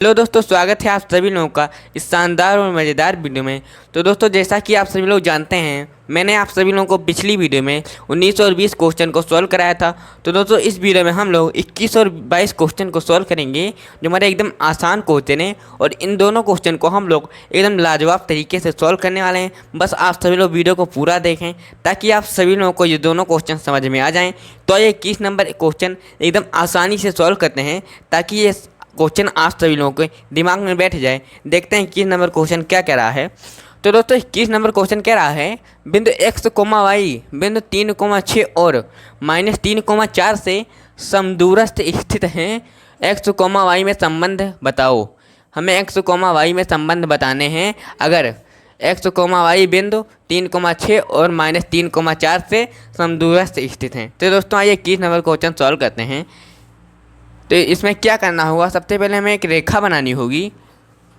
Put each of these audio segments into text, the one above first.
Hello दोस्तों, स्वागत है आप सभी लोगों का इस शानदार और मज़ेदार वीडियो में। तो दोस्तों, जैसा कि आप सभी लोग जानते हैं, मैंने आप सभी लोगों को पिछली वीडियो में 19 और 20 क्वेश्चन को सॉल्व कराया था। तो दोस्तों, इस वीडियो में हम लोग 21 और 22 क्वेश्चन को सॉल्व करेंगे, जो हमारे एकदम आसान क्वेश्चन है। और इन दोनों क्वेश्चन को हम लोग एकदम लाजवाब तरीके से सॉल्व करने वाले हैं। बस आप सभी लोग वीडियो को पूरा देखें ताकि आप सभी लोगों को ये दोनों क्वेश्चन समझ में आ जाएँ। तो ये 21 नंबर क्वेश्चन एकदम आसानी से सॉल्व करते हैं ताकि ये क्वेश्चन आप सभी लोगों के दिमाग में बैठ जाए। देखते हैं 21 नंबर क्वेश्चन क्या कह रहा है। तो दोस्तों, 21 नंबर क्वेश्चन कह रहा है, बिंदु x, y बिंदु 3,6 और -3,4 से समदूरस्थ स्थित हैं। x, y में संबंध बताओ। हमें x, y में संबंध बताने हैं। अगर x, y बिंदु 3,6 और -3,4 से समदूरस्थ स्थित हैं। तो दोस्तों, आइए 21 नंबर क्वेश्चन सॉल्व करते हैं। तो इसमें क्या करना होगा, सबसे पहले हमें एक रेखा बनानी होगी,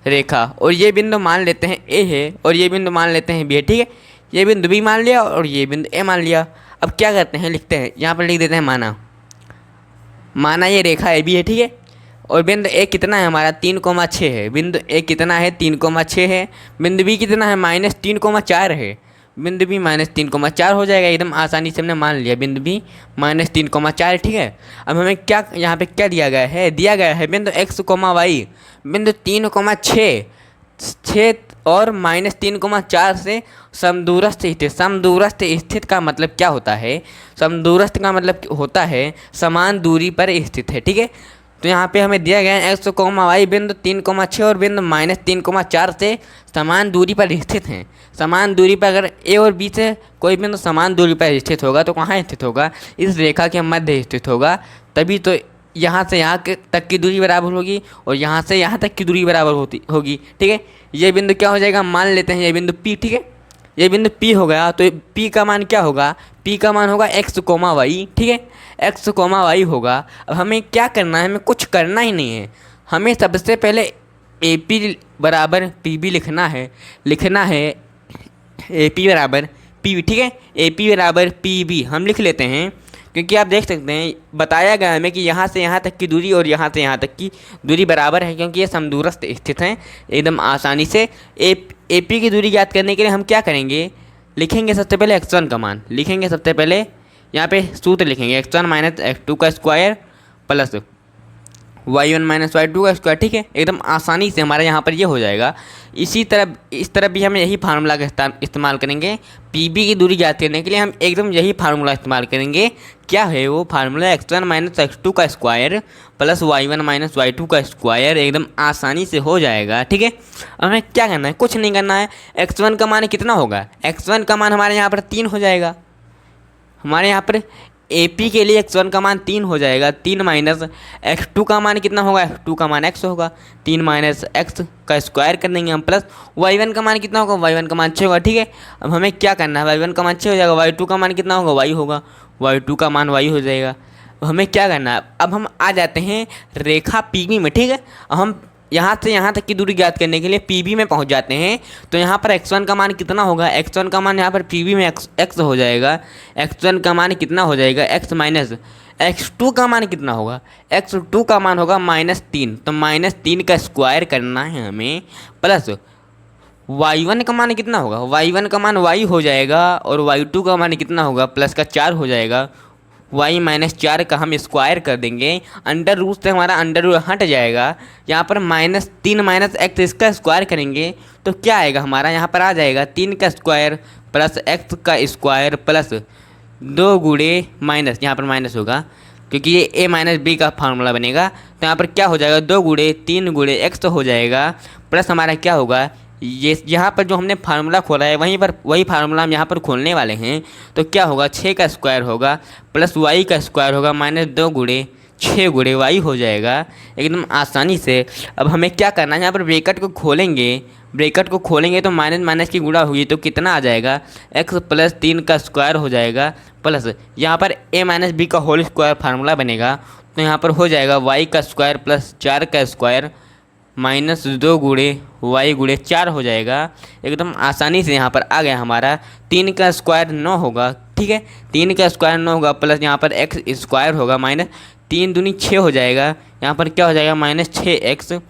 रेखा। और ये बिंदु मान लेते हैं ए है और ये बिंदु मान लेते हैं बी है, ठीक है। ये बिंदु बी मान लिया और ये बिंदु ए मान लिया। अब क्या करते हैं, लिखते हैं, यहाँ पर लिख देते हैं माना ये रेखा ए बी है, ठीक है। और बिंदु ए कितना है हमारा, 3,6 है। बिंदु ए कितना है, 3,6 है। बिंदु बी कितना है, -3,4 है। बिंदु बी -3,4 हो जाएगा। एकदम आसानी से हमने मान लिया बिंदु बी -3,4, ठीक है। अब हमें क्या यहाँ पे क्या दिया गया है बिंदु x, y बिंदु 3,6 और -3,4 से समदूरस्थ स्थित। समदूरस्थ स्थित का मतलब क्या होता है, समदूरस्थ का मतलब होता है समान दूरी पर स्थित है, ठीक है। तो यहाँ पे हमें दिया गया है x, y बिंदु 3,6 और बिंदु -3,4 से समान दूरी पर स्थित हैं। समान दूरी पर अगर a और b से कोई बिंदु समान दूरी पर स्थित होगा तो कहाँ स्थित होगा, इस रेखा के मध्य स्थित होगा। तभी तो यहाँ से यहाँ तक की दूरी बराबर होगी और यहाँ से यहाँ तक की दूरी बराबर होगी, ठीक है। ये बिंदु क्या हो जाएगा, मान लेते हैं ये बिंदु p, ठीक है। ये बिंदु P हो गया। तो P का मान क्या होगा, P का मान होगा x, y, ठीक है। x, y होगा। अब हमें क्या करना है, हमें कुछ करना ही नहीं है। हमें सबसे पहले AP बराबर PB लिखना है AP बराबर PB, ठीक है। AP बराबर PB हम लिख लेते हैं, क्योंकि आप देख सकते हैं बताया गया हमें कि यहाँ से यहाँ तक की दूरी और यहाँ से यहाँ तक की दूरी बराबर है, क्योंकि ये समदूरस्थ स्थित हैं। एकदम आसानी से AP की दूरी ज्ञात करने के लिए हम क्या करेंगे, लिखेंगे सबसे पहले x1 का मान लिखेंगे। सबसे पहले यहाँ पे सूत्र लिखेंगे, x1 - x2 का स्क्वायर प्लस y1 - y2 का स्क्वायर, ठीक है। एकदम आसानी से हमारा यहाँ पर ये हो जाएगा। इस तरफ भी हम यही फार्मूला का इस्तेमाल करेंगे। PB की दूरी ज्ञात करने के लिए हम एकदम यही फार्मूला इस्तेमाल करेंगे। क्या है वो फार्मूला, x1 - x2 का स्क्वायर प्लस y1 - y2 का स्क्वायर। एकदम आसानी से हो जाएगा, ठीक है। हमें क्या करना है, कुछ नहीं करना है। x1 का मान कितना होगा, x1 का मान हमारे यहाँ पर 3 हो जाएगा। हमारे यहाँ पर AP के लिए x1 का मान 3 हो जाएगा। 3 माइनस x2 का मान कितना होगा, x2 का मान x होगा। 3 माइनस x का स्क्वायर कर देंगे हम, प्लस y1 का मान कितना होगा, y1 का मान 6 होगा, ठीक है। अब हमें क्या करना है, y1 का मान 6 हो जाएगा। y2 का मान कितना होगा, y होगा। y2 का मान y हो जाएगा। अब हमें क्या करना है, अब हम आ जाते हैं रेखा PB में, ठीक है। अब हम यहाँ से यहाँ तक की दूरी ज्ञात करने के लिए PB में पहुँच जाते हैं। तो यहाँ पर x1 का मान कितना होगा, x1 का मान यहाँ पर PB में x हो जाएगा। x1 का मान कितना हो जाएगा, x माइनस x2 का मान कितना होगा, x2 का मान होगा -3। तो -3 का स्क्वायर करना है हमें, प्लस y1 का मान कितना होगा, y1 का मान y हो जाएगा। और y2 का मान कितना होगा, प्लस का 4 हो जाएगा। y - 4 का हम स्क्वायर कर देंगे। अंडर रूट से हमारा अंडर रूट हट जाएगा। यहाँ पर -3 - x इसका स्क्वायर करेंगे तो क्या आएगा हमारा, यहाँ पर आ जाएगा 3 का स्क्वायर प्लस x का स्क्वायर प्लस 2 गुणे माइनस, यहाँ पर माइनस होगा क्योंकि ये a - b का फार्मूला बनेगा। तो यहाँ पर क्या हो जाएगा, 2 गुणे 3 गुणे x हो जाएगा। प्लस हमारा क्या होगा, ये यहाँ पर जो हमने फार्मूला खोला है वही फार्मूला हम यहाँ पर खोलने वाले हैं। तो क्या होगा, 6 का स्क्वायर होगा प्लस y का स्क्वायर होगा -2 गुणे 6 गुणे y हो जाएगा। एकदम आसानी से। अब हमें क्या करना है, यहाँ पर ब्रैकेट को खोलेंगे तो माइनस माइनस की गुणा हुई तो कितना आ जाएगा, x + 3 का स्क्वायर हो जाएगा। प्लस यहाँ पर a - b का होल स्क्वायर फार्मूला बनेगा। तो यहाँ पर हो जाएगा y का स्क्वायर प्लस 4 का स्क्वायर -2 गुणे y गुणे 4 हो जाएगा। एकदम आसानी से यहाँ पर आ गया हमारा। 3 का स्क्वायर 9 होगा, ठीक है। 3 का स्क्वायर 9 होगा प्लस यहाँ पर x स्क्वायर होगा -3 दूनी 6 हो जाएगा। यहाँ पर क्या हो जाएगा, -6x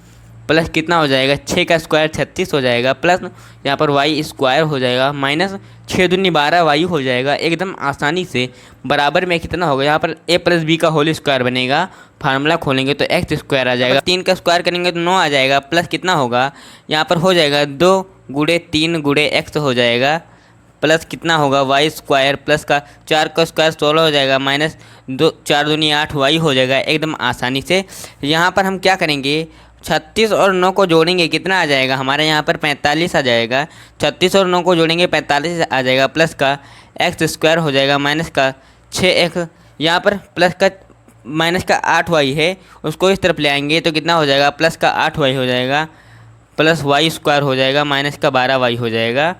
प्लस कितना हो जाएगा 6 का स्क्वायर 36 हो जाएगा, प्लस यहाँ पर वाई स्क्वायर हो जाएगा, माइनस 6 दूनी 12 वाई हो जाएगा। एकदम आसानी से बराबर में कितना होगा, यहाँ पर ए प्लस बी का होल स्क्वायर बनेगा, फार्मूला खोलेंगे तो एक्स स्क्वायर आ जाएगा, 3 का स्क्वायर करेंगे तो 9 आ जाएगा, प्लस कितना होगा यहाँ पर हो जाएगा 2 गुणे 3 गुणे एक्स हो जाएगा, प्लस कितना होगा वाई स्क्वायर, प्लस का 4 का स्क्वायर 16 हो जाएगा, माइनस 2 4 दूनी 8 वाई हो जाएगा। एकदम आसानी से यहाँ पर हम क्या करेंगे, 36 और 9 को जोड़ेंगे कितना आ जाएगा, हमारे यहाँ पर 45 आ जाएगा। 36 और 9 को जोड़ेंगे 45 आ जाएगा, प्लस का एक्स स्क्वायर हो जाएगा, माइनस का 6x, यहाँ पर प्लस का माइनस का 8y है, उसको इस तरफ ले आएंगे तो कितना हो जाएगा, प्लस का 8y हो जाएगा, प्लस वाई स्क्वायर हो जाएगा, माइनस का 12y हो जाएगा।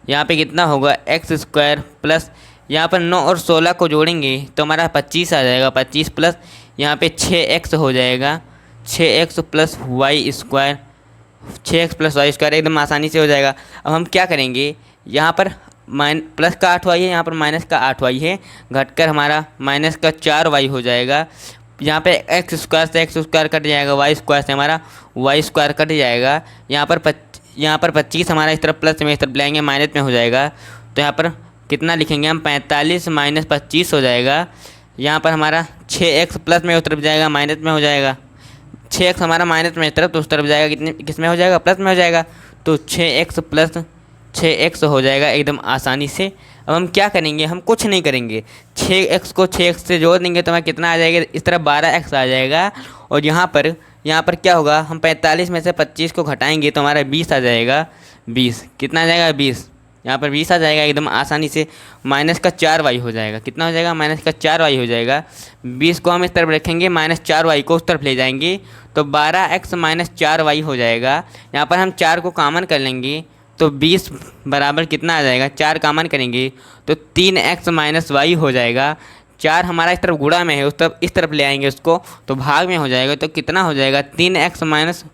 यहाँ पे कितना होगा एक्स स्क्वायर, प्लस यहाँ पर 9 और 16 को जोड़ेंगे तो हमारा 25 आ जाएगा, 25 प्लस यहाँ पे 6x हो जाएगा, 6x plus y square, 6x plus y square एकदम आसानी से हो जाएगा। अब हम क्या करेंगे, यहाँ पर प्लस का 8y है, यहाँ पर माइनस का 8y है, घटकर हमारा माइनस का 4y हो जाएगा। यहाँ पे एक्स स्क्वायर से एक्स स्क्वायर कट जाएगा, वाई स्क्वायर से हमारा वाई स्क्वायर कट जाएगा। यहाँ पर 25 हमारा इस तरफ प्लस में इस तरफ लाएंगे माइनस में हो जाएगा, तो यहाँ पर कितना लिखेंगे हम 45 माइनस 25 हो जाएगा। यहाँ पर हमारा 6x प्लस में उस तरफ जाएगा माइनस में हो जाएगा, 6x हमारा माइनस में इस तरफ तो उस तरफ जाएगा, कितने किस में हो जाएगा प्लस में हो जाएगा, तो 6x प्लस 6x हो जाएगा एकदम आसानी से। अब हम क्या करेंगे, हम कुछ नहीं करेंगे, 6x को 6x से जोड़ देंगे तो हमें कितना आ जाएगा, इस तरफ 12x आ जाएगा, और यहाँ पर क्या होगा, हम 45 में से 25 को घटाएंगे तो हमारा 20 आ जाएगा, 20 कितना आ जाएगा 20, यहाँ पर 20 आ जाएगा एकदम आसानी से। माइनस का 4y हो जाएगा, कितना हो जाएगा माइनस का 4y हो जाएगा। 20 को हम इस तरफ रखेंगे, माइनस 4y को उस तरफ ले जाएंगे तो 12x माइनस 4y हो जाएगा। यहाँ पर हम 4 को कॉमन कर लेंगे तो 20 बराबर कितना आ जाएगा, 4 कॉमन करेंगे तो 3x माइनस वाई हो जाएगा। 4 हमारा इस तरफ गुणा में है, उस तरफ इस तरफ ले आएंगे उसको तो भाग में हो जाएगा, तो कितना हो जाएगा 3x माइनस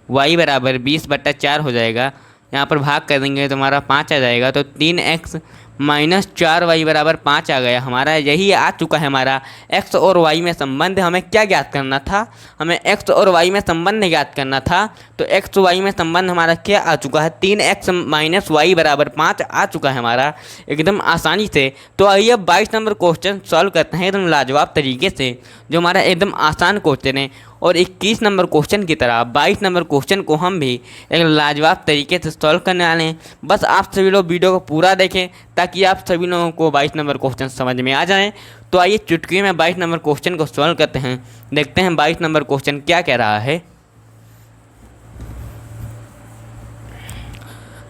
वाई बराबर 20/4 हो जाएगा। यहाँ पर भाग कर देंगे तो हमारा 5 आ जाएगा, तो 3x माइनस 4y बराबर 5 आ गया हमारा। यही आ चुका है हमारा x और y में संबंध। हमें क्या ज्ञात करना था, हमें x और y में संबंध ज्ञात करना था, तो x y में संबंध हमारा क्या आ चुका है, 3x माइनस वाई बराबर 5 आ चुका है हमारा एकदम आसानी से। तो आइए अब 22 नंबर क्वेश्चन सॉल्व करते हैं एकदम लाजवाब तरीके से, जो हमारा एकदम आसान क्वेश्चन है। और 21 नंबर क्वेश्चन की तरह 22 नंबर क्वेश्चन को हम भी एक लाजवाब तरीके से सॉल्व करने वाले हैं। बस आप सभी लोग वीडियो को पूरा देखें ताकि आप सभी लोगों को 22 नंबर क्वेश्चन समझ में आ जाएं। तो आइए चुटकी में 22 नंबर क्वेश्चन को सॉल्व करते हैं, देखते हैं 22 नंबर क्वेश्चन क्या कह रहा है।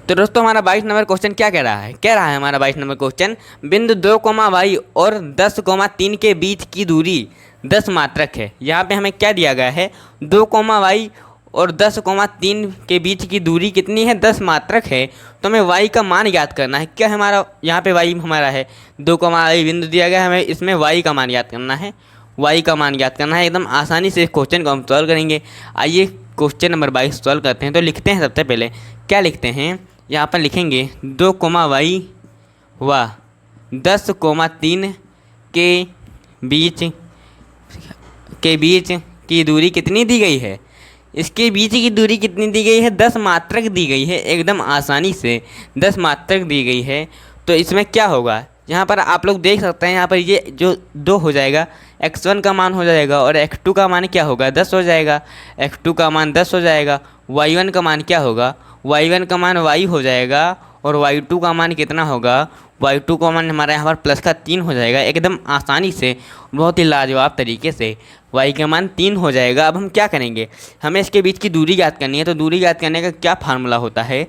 तो दोस्तों हमारा 22 नंबर क्वेश्चन क्या कह रहा है हमारा 22 नंबर क्वेश्चन, बिंदु 2, और 10, 3 के बीच की दूरी 10 मात्रक है। यहाँ पे हमें क्या दिया गया है, 2, और 10, 3 के बीच की दूरी कितनी है, 10 मात्रक है। तो हमें y का मान याद करना है। क्या हमारा यहाँ पे y हमारा है, 2, बिंदु दिया गया है, हमें इसमें y का मान याद करना है, y का मान याद करना है। एकदम आसानी से इस क्वेश्चन को हम सॉल्व करेंगे। आइए क्वेश्चन नंबर 22 सॉल्व करते हैं। तो लिखते हैं, सबसे पहले क्या लिखते हैं, यहाँ पर लिखेंगे 2, व 10, 3 के बीच की दूरी कितनी दी गई है, इसके बीच की दूरी कितनी दी गई है, 10 मात्रक दी गई है। एकदम आसानी से 10 मात्रक दी गई है। तो इसमें क्या होगा, यहाँ पर आप लोग देख सकते हैं, यहाँ पर ये जो 2 हो जाएगा, x1 का मान हो जाएगा और x2 का मान क्या होगा, 10 हो जाएगा, x2 का मान 10 हो जाएगा। y1 का मान क्या होगा, y1 का मान y हो जाएगा, और y2 का मान कितना होगा, y2 का मान हमारा यहाँ पर प्लस का 3 हो जाएगा। एकदम आसानी से बहुत ही लाजवाब तरीके से y का मान 3 हो जाएगा। अब हम क्या करेंगे, हमें इसके बीच की दूरी याद करनी है। तो दूरी याद करने का क्या फार्मूला होता है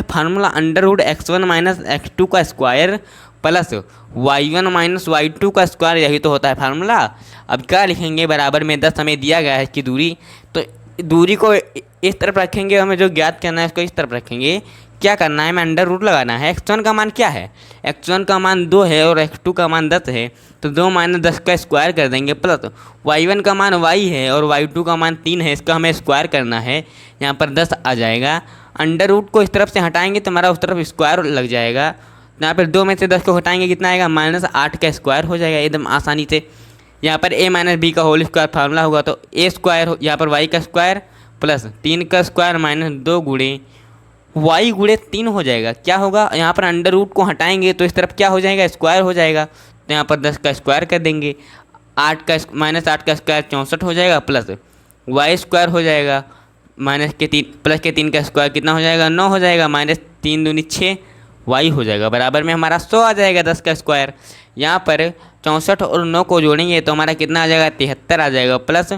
फार्मूला √x1 माइनस x2 का square plus y1 minus y2 का स्क्वायर, यही तो होता है फार्मूला। अब क्या लिखेंगे, बराबर में 10 हमें दिया गया है इसकी दूरी, तो दूरी को इस तरफ रखेंगे, हमें जो ज्ञात करना है उसको इस तरफ रखेंगे। क्या करना है, हमें √ लगाना है। x1 का मान क्या है, x1 का मान 2 है और x2 का मान 10 है, तो 2 माइनस 10 का स्क्वायर कर देंगे, प्लस y1 का मान y है और y2 का मान 3 है, इसका हमें स्क्वायर करना है। यहाँ पर 10 आ जाएगा। √ को इस तरफ से हटाएंगे तो हमारा उस तरफ स्क्वायर लग जाएगा। यहाँ पर 2 में से 10 को हटाएंगे, कितना आएगा, -8 का स्क्वायर हो जाएगा एकदम आसानी से। यहाँ पर a माइनस बी का होल स्क्वायर फार्मूला होगा, तो a स्क्वायर यहाँ पर y का स्क्वायर प्लस 3 का स्क्वायर माइनस 2 गुणे वाई गुणे 3 हो जाएगा। क्या होगा, यहाँ पर अंडर रूट को हटाएंगे तो इस तरफ क्या हो जाएगा, स्क्वायर हो जाएगा। तो यहाँ पर 10 का स्क्वायर कर देंगे, 8 का माइनस 8 का स्क्वायर 64 हो जाएगा, प्लस वाई स्क्वायर हो जाएगा, माइनस के 3 प्लस के 3 का स्क्वायर कितना हो जाएगा, 9 हो जाएगा, माइनस 3 दूनी 6 वाई हो जाएगा, बराबर में हमारा 100 आ जाएगा 10 का स्क्वायर। यहाँ पर 64 और 9 को जोड़ेंगे तो हमारा कितना आ जाएगा, 73 आ जाएगा, प्लस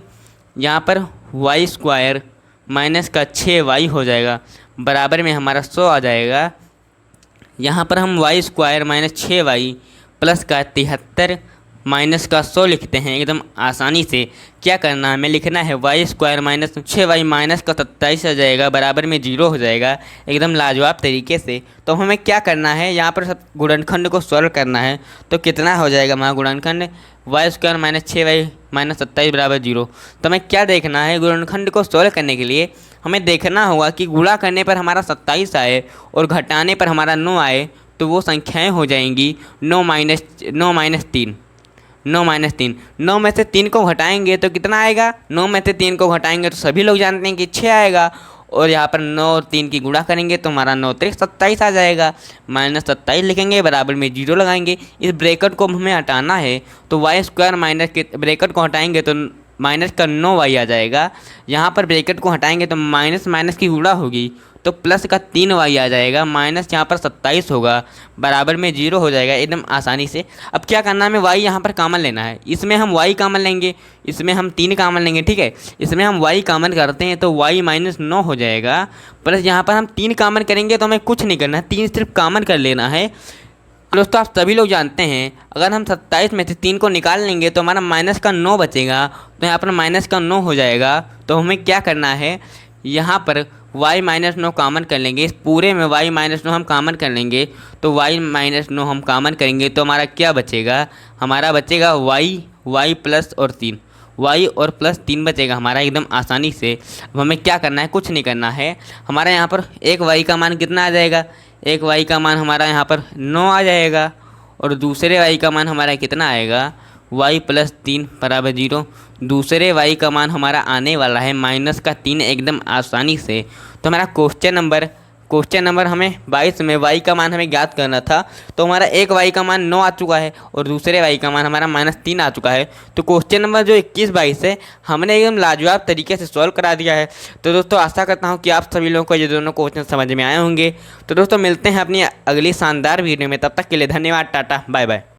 यहाँ पर वाई स्क्वायर माइनस का 6 वाई हो जाएगा, बराबर में हमारा 100 आ जाएगा। यहाँ पर हम y square minus 6 y plus का 73 माइनस का 100 लिखते हैं एकदम आसानी से। क्या करना है, हमें लिखना है y square minus 6 y minus का 27 आ जाएगा, बराबर में 0 हो जाएगा एकदम लाजवाब तरीके से। तो हमें क्या करना है, यहाँ पर सब गुणनखंड को सॉल्व करना है। तो कितना हो जाएगा हमारा गुणनखंड, y square minus 6 y minus 27 बराबर 0। तो हमें क्या देखना है, गुणनखंड को सॉल्व करने के लिए हमें देखना होगा कि गुणा करने पर हमारा 27 आए और घटाने पर हमारा 9 आए तो वो संख्याएं हो जाएंगी 9 माइनस 3। 9 माइनस 3, 9 में से 3 को घटाएंगे तो कितना आएगा, 9 में से 3 को घटाएंगे तो सभी लोग जानते हैं कि 6 आएगा। और यहाँ पर 9 और 3 की गुणा करेंगे तो हमारा 9 3 27 आ जाएगा, माइनस 27 लिखेंगे, बराबर में 0 लगाएंगे। इस ब्रैकेट को हमें हटाना है तो वाई स्क्वायर माइनस के ब्रैकेट को हटाएंगे तो माइनस का 9 वाई आ जाएगा। यहाँ पर ब्रैकेट को हटाएंगे तो माइनस माइनस की गुणा होगी तो प्लस का 3 वाई आ जाएगा, माइनस यहाँ पर 27 होगा, बराबर में 0 हो जाएगा एकदम आसानी से। अब क्या करना है, हमें वाई यहाँ पर कॉमन लेना है। इसमें हम वाई कॉमन लेंगे, इसमें हम 3 कॉमन लेंगे, ठीक है। इसमें हम वाई कॉमन करते हैं तो वाई माइनस 9 हो जाएगा, प्लस यहाँ पर हम 3 कॉमन करेंगे तो हमें कुछ नहीं करना है, 3 सिर्फ कॉमन कर लेना है। दोस्तों आप सभी लोग जानते हैं अगर हम 27 में से 3 को निकाल लेंगे तो हमारा माइनस का 9 बचेगा, तो यहाँ पर माइनस का 9 हो जाएगा। तो हमें क्या करना है, यहाँ पर y माइनस 9 कॉमन कर लेंगे, इस पूरे में y माइनस 9 हम कॉमन कर लेंगे तो y माइनस 9 हम कॉमन करेंगे तो हमारा क्या बचेगा, हमारा बचेगा y प्लस और 3, y और प्लस 3 बचेगा हमारा एकदम आसानी से। अब हमें क्या करना है, कुछ नहीं करना है। हमारा यहाँ पर एक y का मान कितना आ जाएगा, एक y का मान हमारा यहाँ पर 9 आ जाएगा और दूसरे y का मान हमारा कितना आएगा, y प्लस 3 बराबर 0। दूसरे y का मान हमारा आने वाला है माइनस का 3 एकदम आसानी से। तो हमारा क्वेश्चन नंबर हमें 22 में y का मान हमें ज्ञात करना था। तो हमारा एक y का मान 9 आ चुका है और दूसरे y का मान हमारा माइनस 3 आ चुका है। तो क्वेश्चन नंबर जो 21-22 है हमने एकदम लाजवाब तरीके से सॉल्व करा दिया है। तो दोस्तों आशा करता हूँ कि आप सभी लोगों को ये दोनों क्वेश्चन समझ में आए होंगे। तो दोस्तों मिलते हैं अपनी अगली शानदार वीडियो में, तब तक के लिए धन्यवाद, टाटा बाय बाय।